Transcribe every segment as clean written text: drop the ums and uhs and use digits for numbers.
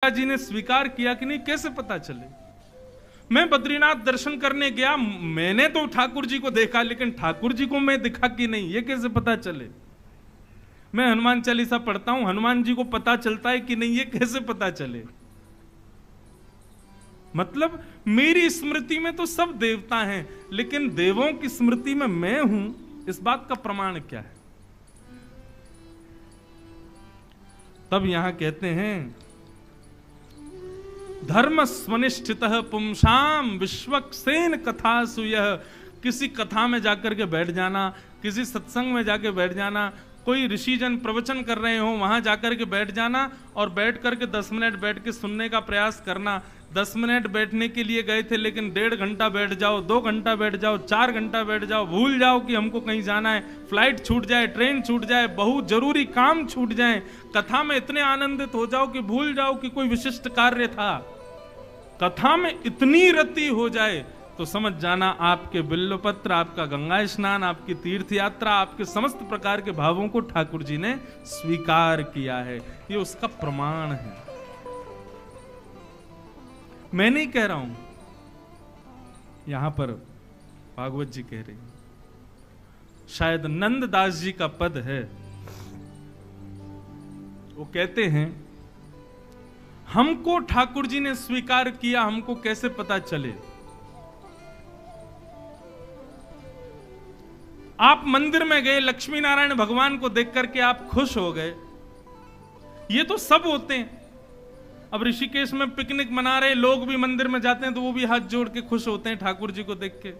गंगा जी ने स्वीकार किया कि नहीं, कैसे पता चले? मैं बद्रीनाथ दर्शन करने गया, मैंने तो ठाकुर जी को देखा, लेकिन ठाकुर जी को मैं दिखा कि नहीं, ये कैसे पता चले? मैं हनुमान चालीसा पढ़ता हूं, हनुमान जी को पता चलता है कि नहीं, ये कैसे पता चले? मतलब मेरी स्मृति में तो सब देवता हैं, लेकिन देवों की स्मृति में मैं हूं, इस बात का प्रमाण क्या है? तब यहां कहते हैं, धर्म स्वनिष्ठितः पुंसाम विश्वक्सेन कथासु यः। किसी कथा में जाकर के बैठ जाना, किसी सत्संग में जाके बैठ जाना, कोई ऋषिजन प्रवचन कर रहे हो वहां जाकर के बैठ जाना और बैठ करके 10 मिनट बैठ के सुनने का प्रयास करना। 10 मिनट बैठने के लिए गए थे, लेकिन 1.5 घंटा बैठ जाओ, 2 घंटा बैठ जाओ, 4 घंटा बैठ जाओ, भूल जाओ कि हमको कहीं जाना है, फ्लाइट छूट जाए, ट्रेन छूट जाए, बहुत जरूरी काम छूट जाए, कथा में इतने आनंदित हो जाओ कि भूल जाओ कि कोई विशिष्ट कार्य था। कथा में इतनी रति हो जाए तो समझ जाना आपके बिल्वपत्र, आपका गंगा स्नान, आपकी तीर्थ यात्रा, आपके समस्त प्रकार के भावों को ठाकुर जी ने स्वीकार किया है। ये उसका प्रमाण है। मैं नहीं कह रहा हूं, यहां पर भागवत जी कह रहे हैं, शायद नंददास जी का पद है। वो कहते हैं, हमको ठाकुर जी ने स्वीकार किया, हमको कैसे पता चले? आप मंदिर में गए, लक्ष्मी नारायण भगवान को देख करके आप खुश हो गए, ये तो सब होते हैं। अब ऋषिकेश में पिकनिक मना रहे लोग भी मंदिर में जाते हैं तो वो भी हाथ जोड़ के खुश होते हैं ठाकुर जी को देख के।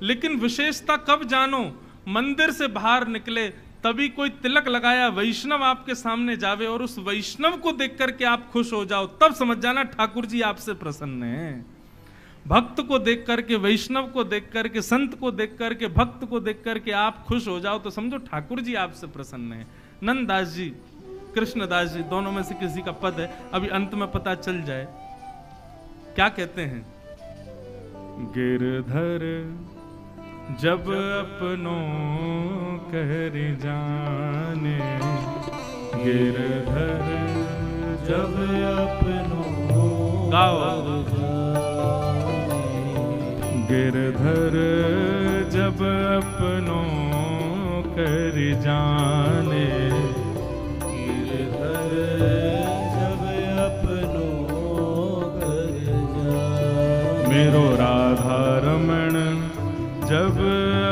लेकिन विशेषता कब जानो? मंदिर से बाहर निकले, तभी कोई तिलक लगाया वैष्णव आपके सामने जावे और उस वैष्णव को देख करके आप खुश हो जाओ, तब समझ जाना ठाकुर जी आपसे प्रसन्न हैं। भक्त को देख करके, वैष्णव को देख करके, संत को देख करके, भक्त को देख करके आप खुश हो जाओ तो समझो ठाकुर जी आपसे प्रसन्न हैं। नंददास जी, कृष्णदास जी, दोनों में से किसी का पद है, अभी अंत में पता चल जाए। क्या कहते हैं? गिरधर जब अपनों कर जाने, गिरधर जब अपनों गाओ, गिरधर जब अपनों कर जाने, गिरधर जब अपनों कर जाने, मेरो राधा रमण जब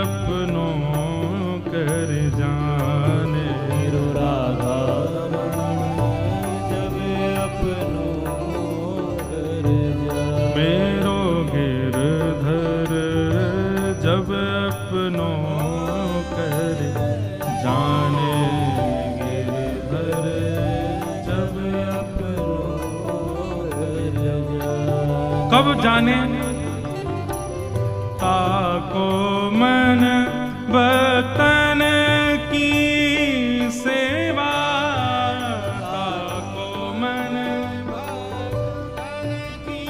अपनों कर जाने, मेरो राधा रमण जब अपनों कर जाने, मेरो गिरधर जब अपनों कर जाने, गिरधर जब अपनों कर जाने। कब जाने? ताको मन वतन की सेवा, ताको मन वतन की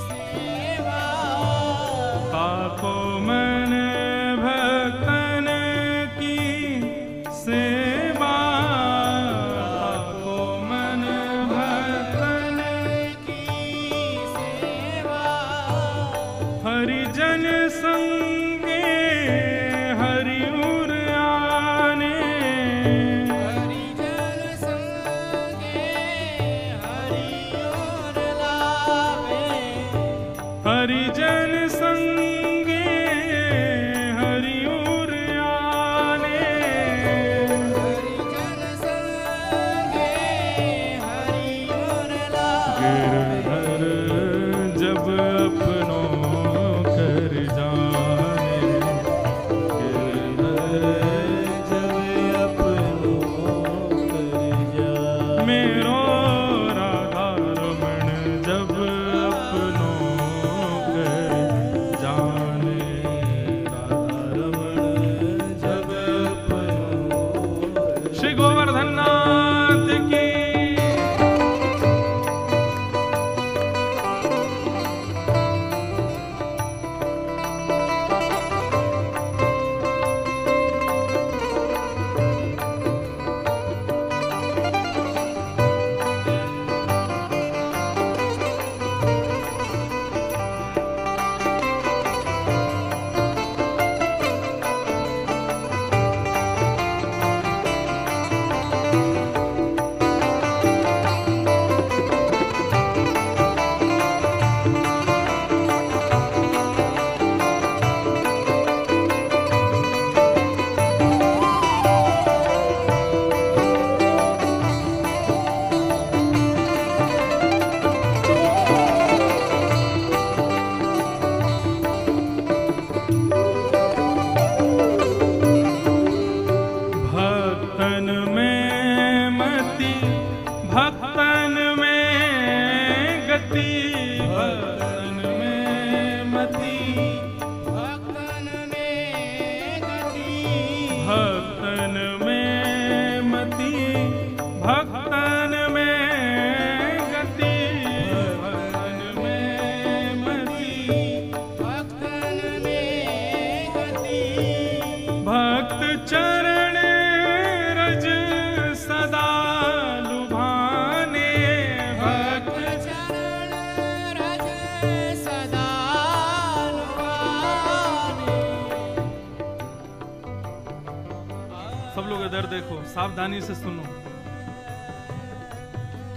सेवा, ताको मन भक्तन की सेवा, ताको मन भक्तन की सेवा, हरिजन संगे हरि उर आने, हरिजन संगे हरि उर लावे, हरिजन संगे हरि उर आने, हरिजन संगे हरि उर लावे, गिरधर जब अपनों कर जाने, गिरधर जब अपनों कर जाने, मेरो राधा रमण जब अपनों कर जाने, राधा रमण जब अपनों। श्री गोवर्धन नाथ की इधर देखो, सावधानी से सुनो।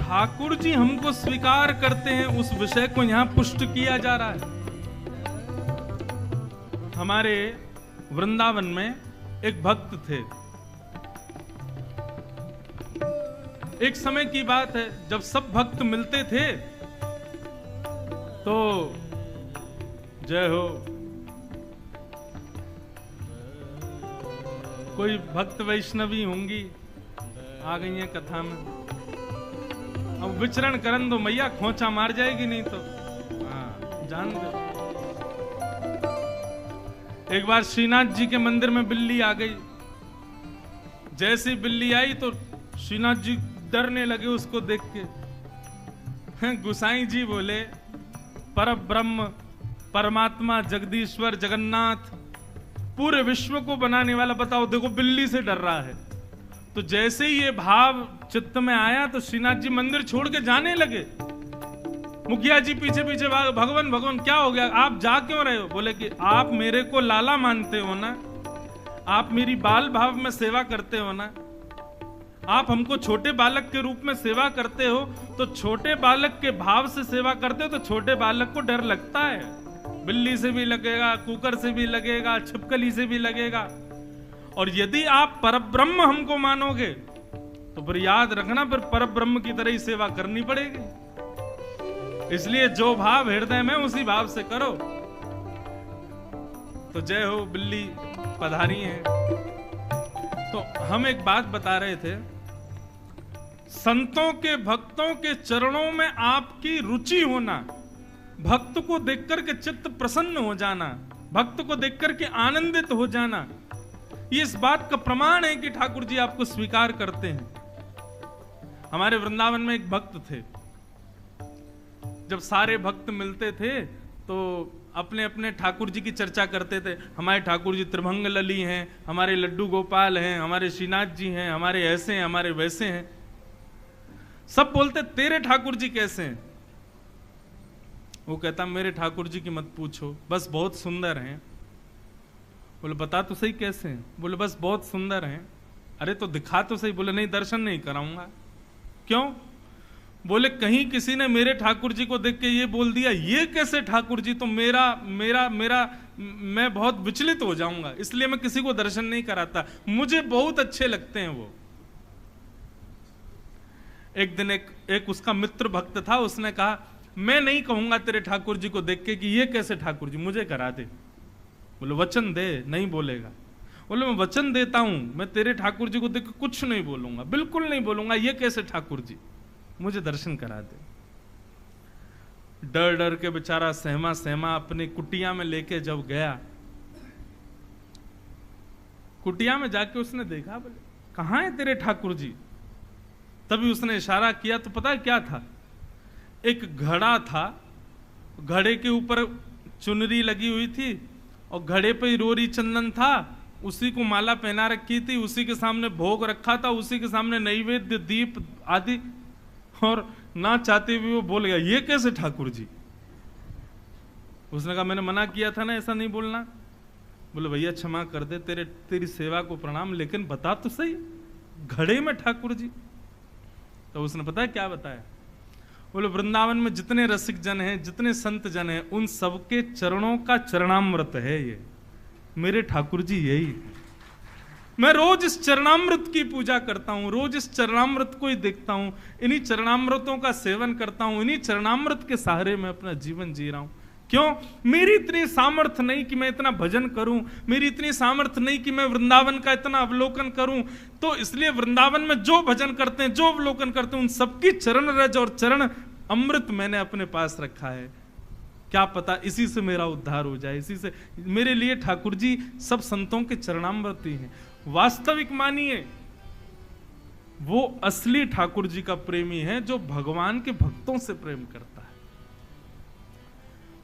ठाकुर जी हमको स्वीकार करते हैं, उस विषय को यहां पुष्ट किया जा रहा है। हमारे वृंदावन में एक भक्त थे। एक समय की बात है, जब सब भक्त मिलते थे तो जय हो, कोई भक्त वैष्णवी होंगी आ गई है कथा में। अब विचरण करन दो, मैया खोचा मार जाएगी नहीं तो। हाँ, जान दो। एक बार श्रीनाथ जी के मंदिर में बिल्ली आ गई। जैसी बिल्ली आई तो श्रीनाथ जी डरने लगे उसको देख के। गुसाई जी बोले, परब्रह्म परमात्मा जगदीश्वर जगन्नाथ पूरे विश्व को बनाने वाला, बताओ देखो बिल्ली से डर रहा है। तो जैसे ही ये भाव चित्त में आया तो श्रीनाथ जी मंदिर छोड़ के जाने लगे। मुखिया जी पीछे पीछे भगवान भगवान क्या हो गया, आप जा क्यों रहे हो? बोले कि आप मेरे को लाला मानते हो ना, आप मेरी बाल भाव में सेवा करते हो ना, आप हमको छोटे बालक के रूप में सेवा करते हो, तो छोटे बालक के भाव से सेवा करते हो तो छोटे बालक को डर लगता है। बिल्ली से भी लगेगा, कुकर से भी लगेगा, छिपकली से भी लगेगा। और यदि आप परब्रह्म हमको मानोगे तो फिर याद रखना, फिर परब्रह्म की तरह ही सेवा करनी पड़ेगी। इसलिए जो भाव हृदय में उसी भाव से करो। तो जय हो, बिल्ली पधारी है। तो हम एक बात बता रहे थे, संतों के भक्तों के चरणों में आपकी रुचि होना, भक्त को देखकर के चित्त प्रसन्न हो जाना, भक्त को देखकर के आनंदित हो जाना, ये इस बात का प्रमाण है कि ठाकुर जी आपको स्वीकार करते हैं। हमारे वृंदावन में एक भक्त थे। जब सारे भक्त मिलते थे तो अपने अपने ठाकुर जी की चर्चा करते थे। हमारे ठाकुर जी त्रिभंग लली हैं, हमारे लड्डू गोपाल हैं, हमारे श्रीनाथ जी हैं, हमारे ऐसे हैं, हमारे वैसे हैं। सब बोलते तेरे ठाकुर जी कैसे हैं? वो कहता मेरे ठाकुर जी की मत पूछो, बस बहुत सुंदर हैं। बोले बता तो सही कैसे हैं? बोले बस बहुत सुंदर हैं। अरे तो दिखा तो सही। बोले नहीं, दर्शन नहीं कराऊंगा। क्यों? बोले कहीं किसी ने मेरे ठाकुर जी को देख के ये बोल दिया ये कैसे ठाकुर जी, तो मेरा मेरा मेरा मैं बहुत विचलित हो जाऊंगा, इसलिए मैं किसी को दर्शन नहीं कराता। मुझे बहुत अच्छे लगते हैं वो। एक दिन एक उसका मित्र भक्त था, उसने कहा मैं नहीं कहूंगा तेरे ठाकुर जी को देख के कि ये कैसे ठाकुर जी, मुझे करा दे। बोले वचन दे। नहीं बोलेगा। बोले मैं वचन देता हूं, मैं तेरे ठाकुर जी को देख के कुछ नहीं बोलूंगा, बिल्कुल नहीं बोलूंगा, ये कैसे ठाकुर जी, मुझे दर्शन करा दे। डर डर के बेचारा सहमा सहमा अपनी कुटिया में लेके जब गया, कुटिया में जाके उसने देखा, बोले कहां है तेरे ठाकुर जी? तभी उसने इशारा किया तो पता है क्या था? एक घड़ा था, घड़े के ऊपर चुनरी लगी हुई थी और घड़े पे रोरी चंदन था, उसी को माला पहना रखी थी, उसी के सामने भोग रखा था, उसी के सामने नैवेद्य दीप आदि, और ना चाहते हुए वो बोल गया ये कैसे ठाकुर जी? उसने कहा मैंने मना किया था ना ऐसा नहीं बोलना। बोले भैया क्षमा कर दे, तेरी सेवा को प्रणाम, लेकिन बता तो सही घड़े में ठाकुर जी। तो उसने पता है क्या बताया? बोले वृंदावन में जितने रसिक जन हैं, जितने संत जन हैं, उन सबके चरणों का चरणामृत है ये, मेरे ठाकुर जी यही है। मैं रोज इस चरणामृत की पूजा करता हूं, रोज इस चरणामृत को ही देखता हूं, इन्हीं चरणामृतों का सेवन करता हूं, इन्हीं चरणामृत के सहारे मैं अपना जीवन जी रहा हूं। क्यों? मेरी इतनी सामर्थ्य नहीं कि मैं इतना भजन करूं, मेरी इतनी सामर्थ्य नहीं कि मैं वृंदावन का इतना अवलोकन करूं, तो इसलिए वृंदावन में जो भजन करते हैं, जो अवलोकन करते हैं, उन सबकी चरण रज और चरण अमृत मैंने अपने पास रखा है। क्या पता इसी से मेरा उद्धार हो जाए, इसी से। मेरे लिए ठाकुर जी सब संतों के चरणामृत ही हैं। वास्तविक मानिए वो असली ठाकुर जी का प्रेमी है जो भगवान के भक्तों से प्रेम करता है।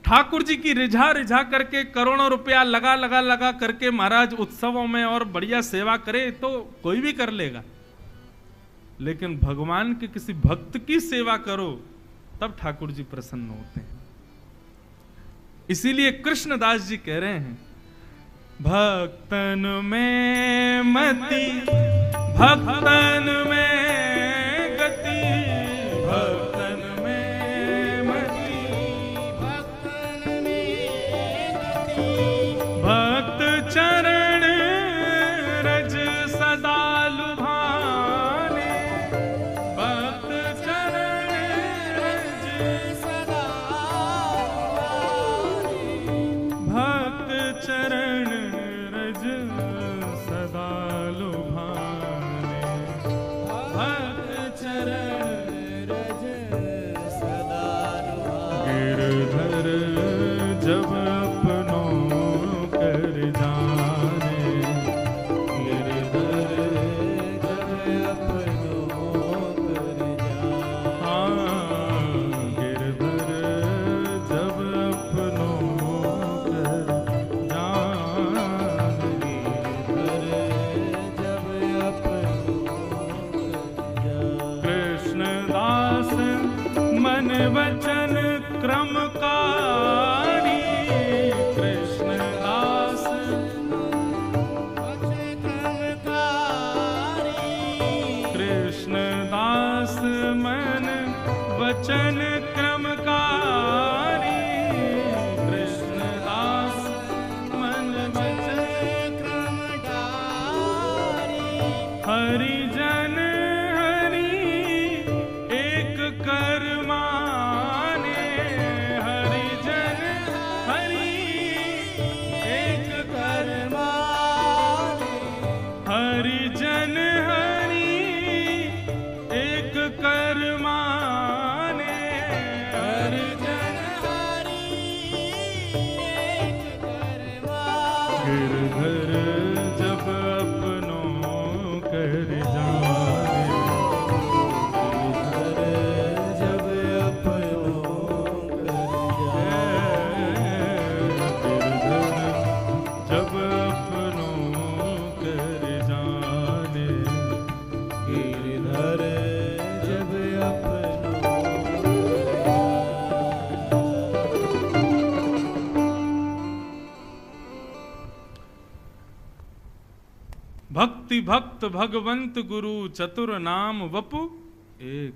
ठाकुर जी की रिझा रिझा करके करोड़ों रुपया लगा करके महाराज उत्सवों में और बढ़िया सेवा करे तो कोई भी कर लेगा, लेकिन भगवान के किसी भक्त की सेवा करो तब ठाकुर जी प्रसन्न होते हैं। इसीलिए कृष्णदास जी कह रहे हैं भक्तन में मति भक्तन में गति, भक्तन में मति भक्तन में गति, भक्त चरण रज सदा लुभाने, भक्त चरण रज सदा लुभाने, भक्त चरण रज सदा लुभाने, भक्त चरण रज सदा लुभाने। गिरधर जब अपनों कर जाने, गिरधर जब अपनों कर जाने, हाँ गिरधर जब अपनों कर जाने, गिरधर जब अपनों कर जाने। कृष्णदास मन वचन क्रमकारी, कृष्णदास कृष्णदास मन वचन क्रमकारी, कृष्णदास मन वचन क्रमकारी। हरिजन हरि एक कर माने, हरिजन हरि एक कर माने, हरिजन हरि एक कर माने, हरिजन हरि एक कर माने। गिरधर जब अपनों कर जाने, गिरधर जब अपनों कर जाने, गिरधर जब अपनों कर जाने, गिरधर जब अपनों। भक्ति भक्त भगवंत गुरु चतुर नाम वपु एक,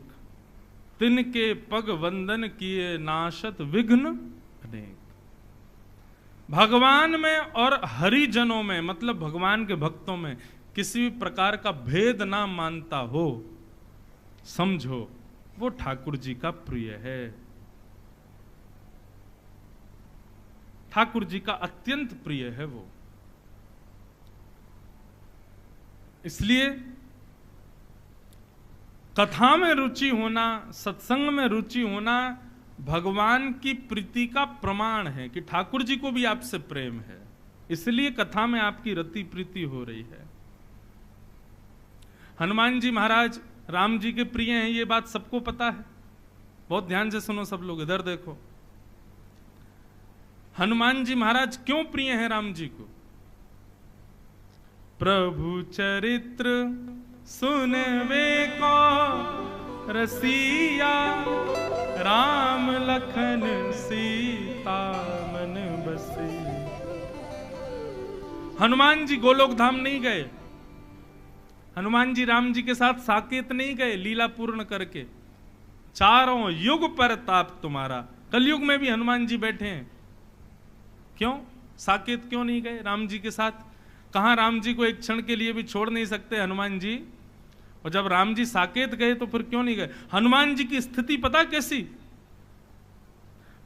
तिनके पग वंदन किए नाशत विघ्न अनेक। भगवान में और हरिजनों में, मतलब भगवान के भक्तों में किसी भी प्रकार का भेद ना मानता हो, समझो वो ठाकुर जी का प्रिय है, ठाकुर जी का अत्यंत प्रिय है वो। इसलिए कथा में रुचि होना, सत्संग में रुचि होना भगवान की प्रीति का प्रमाण है कि ठाकुर जी को भी आपसे प्रेम है, इसलिए कथा में आपकी रति प्रीति हो रही है। हनुमान जी महाराज राम जी के प्रिय हैं, ये बात सबको पता है। बहुत ध्यान से सुनो सब लोग, इधर देखो। हनुमान जी महाराज क्यों प्रिय हैं राम जी को? प्रभु चरित्र सुनवे को रसिया, राम लखन सीता मन बसी। हनुमान जी गोलोक धाम नहीं गए, हनुमान जी राम जी के साथ साकेत नहीं गए लीला पूर्ण करके। चारों युग पर ताप तुम्हारा, कलयुग में भी हनुमान जी बैठे हैं। क्यों साकेत क्यों नहीं गए राम जी के साथ? कहां राम जी को एक क्षण के लिए भी छोड़ नहीं सकते हनुमान जी? और जब राम जी साकेत गए तो फिर क्यों नहीं गए? हनुमान जी की स्थिति पता कैसी?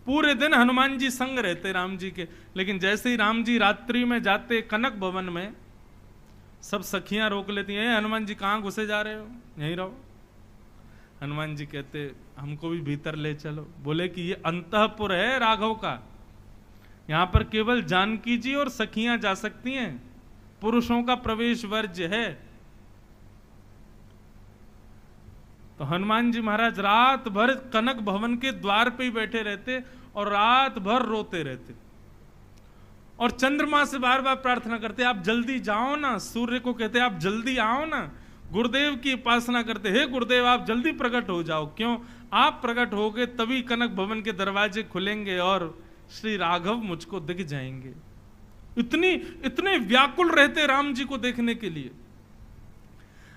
पूरे दिन हनुमान जी संग रहते राम जी के, लेकिन जैसे ही राम जी रात्रि में जाते कनक भवन में, सब सखियां रोक लेती हैं, हनुमान जी कहां घुसे जा रहे हो, यहीं रहो। हनुमान जी कहते हमको भी भीतर ले चलो। बोले कि ये अंतःपुर है राघव का, यहां पर केवल जानकी जी और सखियां जा सकती हैं, पुरुषों का प्रवेश वर्ज्य है। तो हनुमान जी महाराज रात भर कनक भवन के द्वार पे ही बैठे रहते और रात भर रोते रहते और चंद्रमा से बार बार प्रार्थना करते, आप जल्दी जाओ ना। सूर्य को कहते आप जल्दी आओ ना। गुरुदेव की उपासना करते, हे गुरुदेव आप जल्दी प्रकट हो जाओ। क्यों? आप प्रकट होगे तभी कनक भवन के दरवाजे खुलेंगे और श्री राघव मुझको दिख जाएंगे। इतने व्याकुल रहते राम जी को देखने के लिए।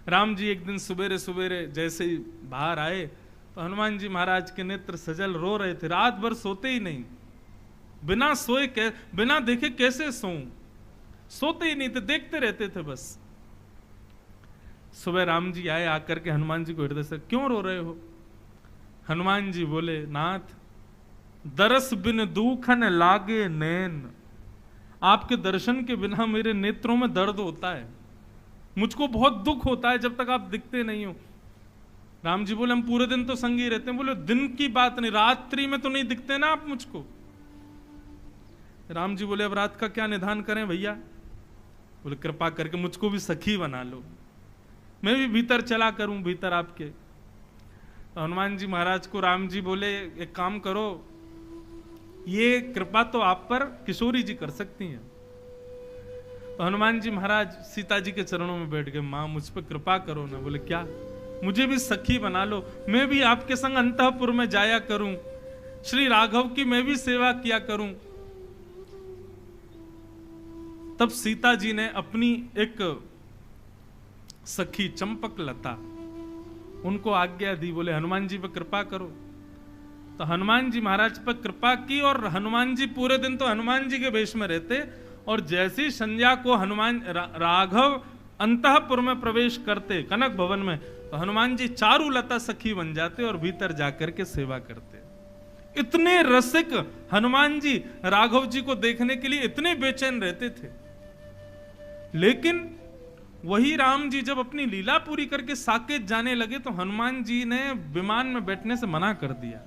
राम जी एक दिन सवेरे सवेरे जैसे ही बाहर आए तो हनुमान जी महाराज के नेत्र सजल, रो रहे थे। रात भर सोते ही नहीं, बिना सोए बिना देखे कैसे सोऊं, सोते ही नहीं थे, देखते रहते थे बस। सुबह राम जी आए, आकर के हनुमान जी को हृदय से, क्यों रो रहे हो? हनुमान जी बोले, नाथ दरस बिन दुखन लागे नैन, आपके दर्शन के बिना मेरे नेत्रों में दर्द होता है, मुझको बहुत दुख होता है जब तक आप दिखते नहीं हो। राम जी बोले, हम पूरे दिन तो संगी रहते हैं। बोले, दिन की बात नहीं, रात्रि में तो नहीं दिखते ना आप मुझको। राम जी बोले, अब रात का क्या निधान करें भैया? बोले, कृपा करके मुझको भी सखी बना लो, मैं भी भीतर चला करूं भीतर आपके। तो हनुमान जी महाराज को राम जी बोले, एक काम करो, ये कृपा तो आप पर किशोरी जी कर सकती हैं। तो हनुमान जी महाराज सीता जी के चरणों में बैठ गए, मां मुझ पर कृपा करो ना। बोले, क्या? मुझे भी सखी बना लो, मैं भी आपके संग अंतःपुर में जाया करूं, श्री राघव की मैं भी सेवा किया करूं। तब सीता जी ने अपनी एक सखी चंपक लता, उनको आज्ञा दी, बोले हनुमान जी पर कृपा करो। तो हनुमान जी महाराज पर कृपा की, और हनुमान जी पूरे दिन तो हनुमान जी के वेश में रहते, और जैसी संध्या को हनुमान राघव अंतःपुर में प्रवेश करते कनक भवन में, तो हनुमान जी चारू लता सखी बन जाते और भीतर जाकर के सेवा करते। इतने रसिक हनुमान जी राघव जी को देखने के लिए इतने बेचैन रहते थे। लेकिन वही राम जी जब अपनी लीला पूरी करके साकेत जाने लगे तो हनुमान जी ने विमान में बैठने से मना कर दिया।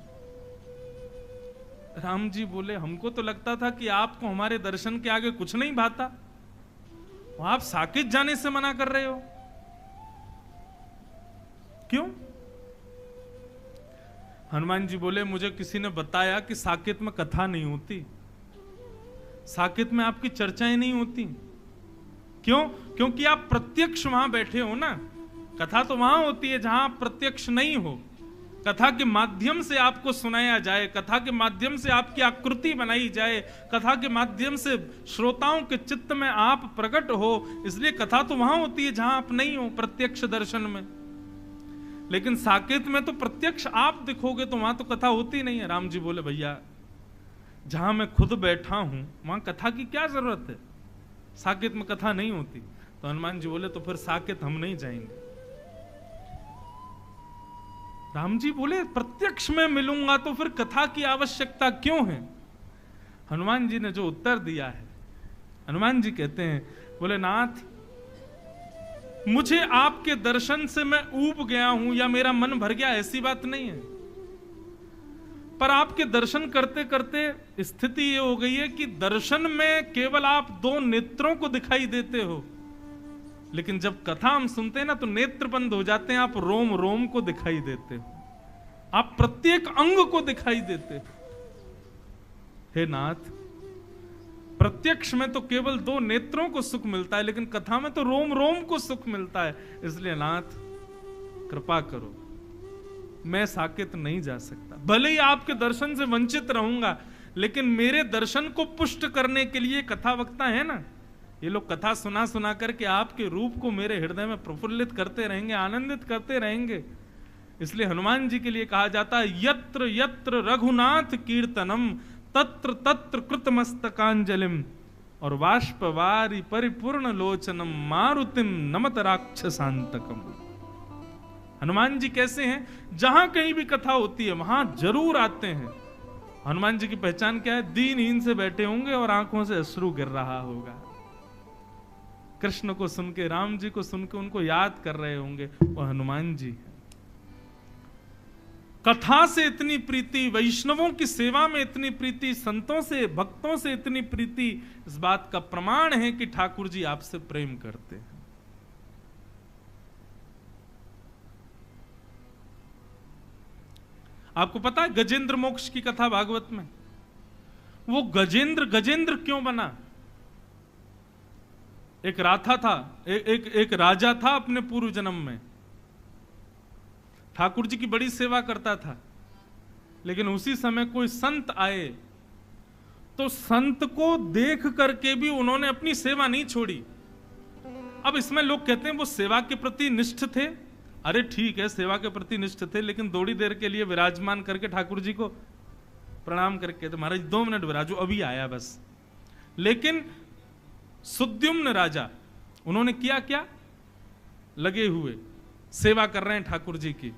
राम जी बोले, हमको तो लगता था कि आपको हमारे दर्शन के आगे कुछ नहीं भाता, आप साकेत जाने से मना कर रहे हो, क्यों? हनुमान जी बोले, मुझे किसी ने बताया कि साकेत में कथा नहीं होती, साकेत में आपकी चर्चाएं नहीं होती। क्यों? क्योंकि आप प्रत्यक्ष वहां बैठे हो ना। कथा तो वहां होती है जहां आप प्रत्यक्ष नहीं हो। कथा के माध्यम से आपको सुनाया जाए, कथा के माध्यम से आपकी आकृति बनाई जाए, कथा के माध्यम से श्रोताओं के चित्त में आप प्रकट हो, इसलिए कथा तो वहां होती है जहां आप नहीं हो प्रत्यक्ष दर्शन में। लेकिन साकेत में तो प्रत्यक्ष आप दिखोगे तो वहां तो कथा होती नहीं है। राम जी बोले, भैया जहां मैं खुद बैठा हूं वहां कथा की क्या जरूरत है, साकेत में कथा नहीं होती। तो हनुमान जी बोले, तो फिर साकेत हम नहीं जाएंगे। राम जी बोले, प्रत्यक्ष में मिलूंगा तो फिर कथा की आवश्यकता क्यों है? हनुमान जी ने जो उत्तर दिया है, हनुमान जी कहते हैं, बोले नाथ मुझे आपके दर्शन से मैं ऊब गया हूं या मेरा मन भर गया, ऐसी बात नहीं है। पर आपके दर्शन करते करते स्थिति ये हो गई है कि दर्शन में केवल आप दो नेत्रों को दिखाई देते हो, लेकिन जब कथा हम सुनते हैं ना तो नेत्र बंद हो जाते हैं, आप रोम रोम को दिखाई देते हो, आप प्रत्येक अंग को दिखाई देते हो। हे नाथ, प्रत्यक्ष में तो केवल दो नेत्रों को सुख मिलता है, लेकिन कथा में तो रोम रोम को सुख मिलता है। इसलिए नाथ कृपा करो, मैं साकेत नहीं जा सकता, भले ही आपके दर्शन से वंचित रहूंगा, लेकिन मेरे दर्शन को पुष्ट करने के लिए कथा वक्ता है ना, ये लोग कथा सुना सुना करके आपके रूप को मेरे हृदय में प्रफुल्लित करते रहेंगे, आनंदित करते रहेंगे। इसलिए हनुमान जी के लिए कहा जाता है, यत्र यत्र रघुनाथ कीर्तनम तत्र तत्र कृतमस्तकांजलिम, और वाष्पवारी परिपूर्ण लोचनम मारुतिम नमत राक्षसांतकम। हनुमान जी कैसे हैं? जहां कहीं भी कथा होती है वहां जरूर आते हैं। हनुमान जी की पहचान क्या है? दीनहीन से बैठे होंगे और आंखों से अश्रु गिर रहा होगा, कृष्ण को सुन के, राम जी को सुन के उनको याद कर रहे होंगे, वो हनुमान जी हैं। कथा से इतनी प्रीति, वैष्णवों की सेवा में इतनी प्रीति, संतों से भक्तों से इतनी प्रीति, इस बात का प्रमाण है कि ठाकुर जी आपसे प्रेम करते हैं। आपको पता है गजेंद्र मोक्ष की कथा भागवत में? वो गजेंद्र गजेंद्र क्यों बना? एक राथा था, एक राजा था अपने पूर्व जन्म में, ठाकुर जी की बड़ी सेवा करता था, लेकिन उसी समय कोई संत आए तो संत को देख करके भी उन्होंने अपनी सेवा नहीं छोड़ी। अब इसमें लोग कहते हैं वो सेवा के प्रति निष्ठ थे। अरे ठीक है, सेवा के प्रति निष्ठ थे, लेकिन थोड़ी देर के लिए विराजमान करके ठाकुर जी को प्रणाम करके, तो महाराज 2 मिनट विराजो, अभी आया बस। लेकिन सुद्युम्न राजा, उन्होंने किया क्या? लगे हुए सेवा कर रहे हैं ठाकुर जी की,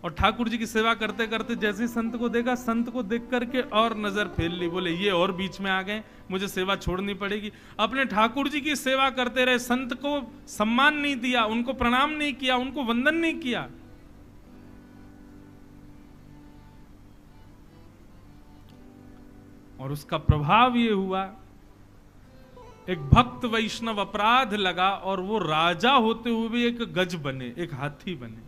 और ठाकुर जी की सेवा करते करते जैसे संत को देखा, संत को देख करके और नजर फेर ली, बोले ये और बीच में आ गए, मुझे सेवा छोड़नी पड़ेगी। अपने ठाकुर जी की सेवा करते रहे, संत को सम्मान नहीं दिया, उनको प्रणाम नहीं किया, उनको वंदन नहीं किया। और उसका प्रभाव ये हुआ, एक भक्त वैष्णव अपराध लगा और वो राजा होते हुए भी एक गज बने, एक हाथी बने।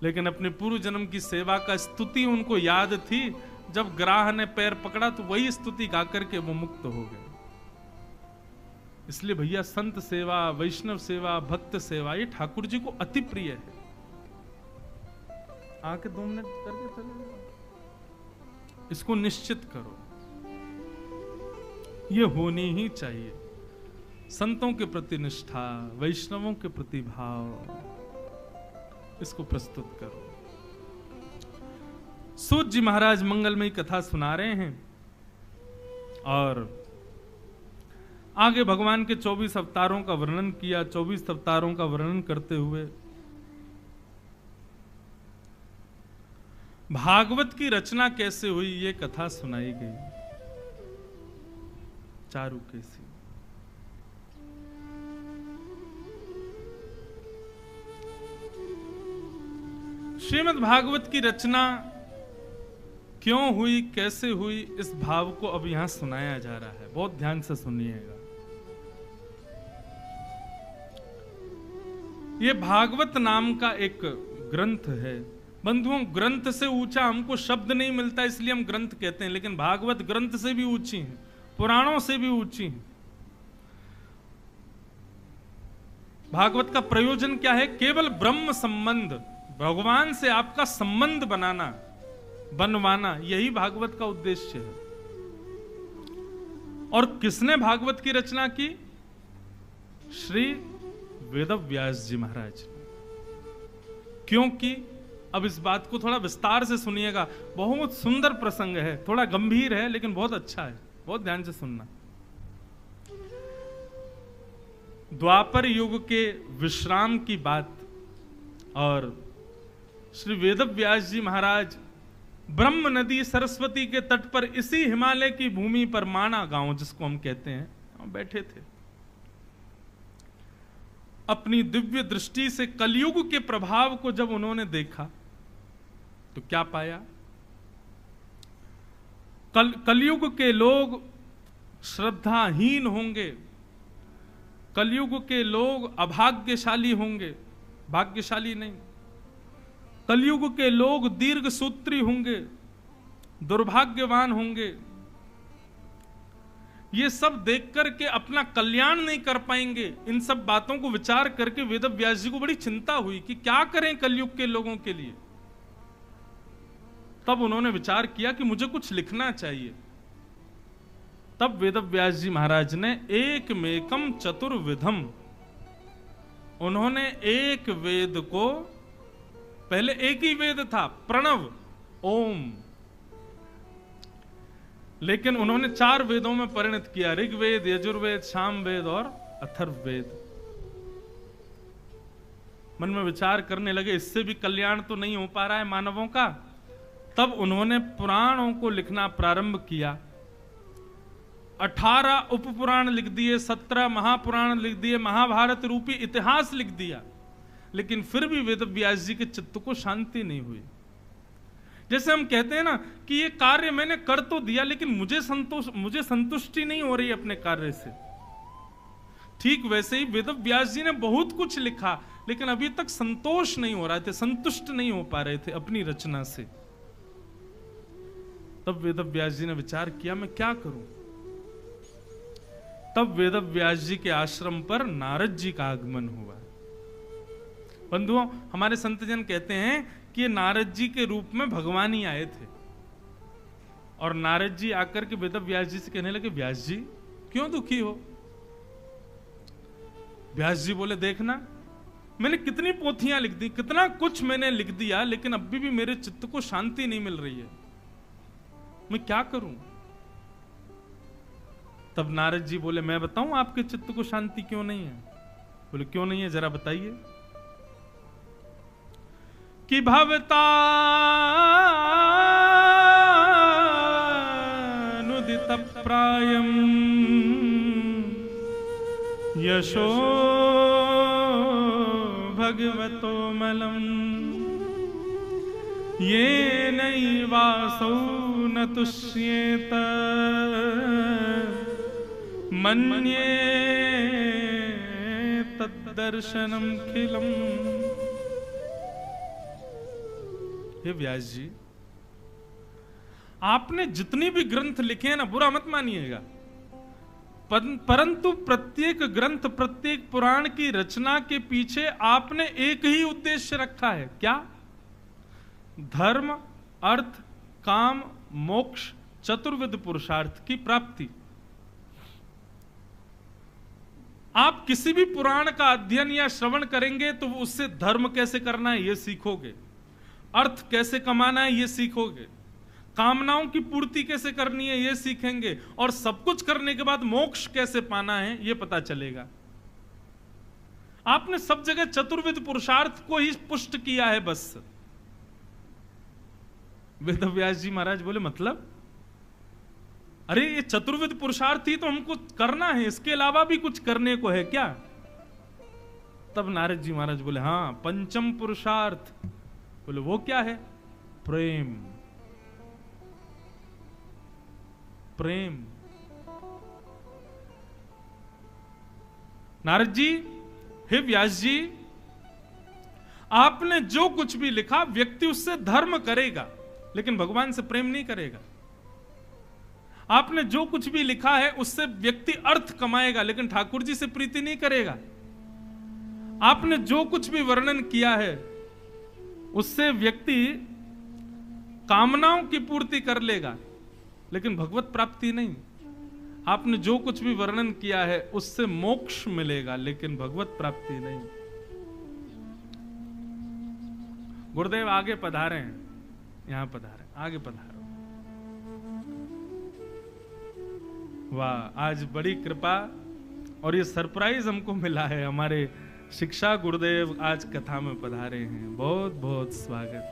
लेकिन अपने पूर्व जन्म की सेवा का स्तुति उनको याद थी। जब ग्राह ने पैर पकड़ा तो वही स्तुति गा करके वो मुक्त हो गए। इसलिए भैया संत सेवा, वैष्णव सेवा, भक्त सेवा, ये ठाकुर जी को अति प्रिय है। आके 2 मिनट करके चले जाओ, इसको निश्चित करो, ये होनी ही चाहिए। संतों के प्रति निष्ठा, वैष्णवों के प्रति भाव, इसको प्रस्तुत करो। सूत जी महाराज मंगलमयी कथा सुना रहे हैं और आगे भगवान के 24 अवतारों का वर्णन किया। 24 अवतारों का वर्णन करते हुए भागवत की रचना कैसे हुई, ये कथा सुनाई गई। चारु कैसी, श्रीमद् भागवत की रचना क्यों हुई, कैसे हुई, इस भाव को अब यहां सुनाया जा रहा है। बहुत ध्यान से सुनिएगा। यह भागवत नाम का एक ग्रंथ है। बंधुओं, ग्रंथ से ऊंचा हमको शब्द नहीं मिलता, इसलिए हम ग्रंथ कहते हैं, लेकिन भागवत ग्रंथ से भी ऊंची है, पुराणों से भी ऊंची है। भागवत का प्रयोजन क्या है? केवल ब्रह्म संबंध, भगवान से आपका संबंध बनवाना, यही भागवत का उद्देश्य है। और किसने भागवत की रचना की? श्री वेदव्यास जी महाराज। क्योंकि अब इस बात को थोड़ा विस्तार से सुनिएगा, बहुत सुंदर प्रसंग है, थोड़ा गंभीर है लेकिन बहुत अच्छा है, बहुत ध्यान से सुनना। द्वापर युग के विश्राम की बात, और श्री वेदव्यास जी महाराज ब्रह्म नदी सरस्वती के तट पर, इसी हिमालय की भूमि पर, माना गांव जिसको हम कहते हैं, बैठे थे। अपनी दिव्य दृष्टि से कलयुग के प्रभाव को जब उन्होंने देखा तो क्या पाया? कलयुग के लोग श्रद्धाहीन होंगे, कलयुग के लोग अभाग्यशाली होंगे, भाग्यशाली नहीं। कलयुग के लोग दीर्घ सूत्री होंगे, दुर्भाग्यवान होंगे। ये सब देख करके अपना कल्याण नहीं कर पाएंगे। इन सब बातों को विचार करके वेदव्यास जी को बड़ी चिंता हुई कि क्या करें कलयुग के लोगों के लिए। तब उन्होंने विचार किया कि मुझे कुछ लिखना चाहिए। तब वेदव्यास जी महाराज ने एकमेकम चतुर्विधम, उन्होंने एक वेद को, पहले एक ही वेद था प्रणव ओम, लेकिन उन्होंने 4 वेदों में परिणत किया, ऋग्वेद, यजुर्वेद, सामवेद और अथर्ववेद। मन में विचार करने लगे इससे भी कल्याण तो नहीं हो पा रहा है मानवों का। तब उन्होंने पुराणों को लिखना प्रारंभ किया। 18 उपपुराण लिख दिए, 17 महापुराण लिख दिए, महाभारत रूपी इतिहास लिख दिया, लेकिन फिर भी वेदव्यास जी के चित्त को शांति नहीं हुई। जैसे हम कहते हैं ना कि ये कार्य मैंने कर तो दिया लेकिन मुझे संतुष्टि नहीं हो रही अपने कार्य से, ठीक वैसे ही वेदव्यास जी ने बहुत कुछ लिखा लेकिन अभी तक संतोष नहीं हो रहे थे, संतुष्ट नहीं हो पा रहे थे अपनी रचना से। तब वेदव्यास जी ने विचार किया मैं क्या करूं। तब वेदव्यास जी के आश्रम पर नारद जी का आगमन हुआ। बंधुओं, हमारे संतजन कहते हैं कि ये नारद जी के रूप में भगवान ही आए थे। और नारद जी आकर के वेद व्यास जी से कहने लगे, व्यास जी क्यों दुखी हो? व्यास जी बोले, देखना मैंने कितनी पोथियां लिख दी, कितना कुछ मैंने लिख दिया, लेकिन अभी भी मेरे चित्त को शांति नहीं मिल रही है, मैं क्या करूं? तब नारद जी बोले, मैं बताऊं आपके चित्त को शांति क्यों नहीं है? बोले, क्यों नहीं है, जरा बताइए। कि भवता नुदित प्रायम यशो भगवतो मलम ये नैवासौ न तुष्येत मन्ये तद्दर्शनम खिलम। हे व्यास जी, आपने जितनी भी ग्रंथ लिखे हैं ना, बुरा मत मानिएगा, परंतु प्रत्येक ग्रंथ, प्रत्येक पुराण की रचना के पीछे आपने एक ही उद्देश्य रखा है। क्या? धर्म, अर्थ, काम, मोक्ष, चतुर्विध पुरुषार्थ की प्राप्ति। आप किसी भी पुराण का अध्ययन या श्रवण करेंगे तो उससे धर्म कैसे करना है ये सीखोगे, अर्थ कैसे कमाना है ये सीखोगे, कामनाओं की पूर्ति कैसे करनी है ये सीखेंगे, और सब कुछ करने के बाद मोक्ष कैसे पाना है ये पता चलेगा। आपने सब जगह चतुर्विध पुरुषार्थ को ही पुष्ट किया है बस। वेद व्यास जी महाराज बोले, मतलब? अरे ये चतुर्विध पुरुषार्थ ही तो हमको करना है, इसके अलावा भी कुछ करने को है क्या? तब नारद जी महाराज बोले, हाँ, पंचम पुरुषार्थ। बोले, वो क्या है? प्रेम। प्रेम। नारद जी, हे व्यास जी, आपने जो कुछ भी लिखा, व्यक्ति उससे धर्म करेगा लेकिन भगवान से प्रेम नहीं करेगा। आपने जो कुछ भी लिखा है उससे व्यक्ति अर्थ कमाएगा लेकिन ठाकुर जी से प्रीति नहीं करेगा। आपने जो कुछ भी वर्णन किया है उससे व्यक्ति कामनाओं की पूर्ति कर लेगा लेकिन भगवत प्राप्ति नहीं। आपने जो कुछ भी वर्णन किया है उससे मोक्ष मिलेगा लेकिन भगवत प्राप्ति नहीं। गुरुदेव आगे पधारे हैं, यहां पधारे, आगे पधारो। वाह, आज बड़ी कृपा और ये सरप्राइज हमको मिला है। हमारे शिक्षा गुरुदेव आज कथा में पधारे हैं, बहुत बहुत स्वागत।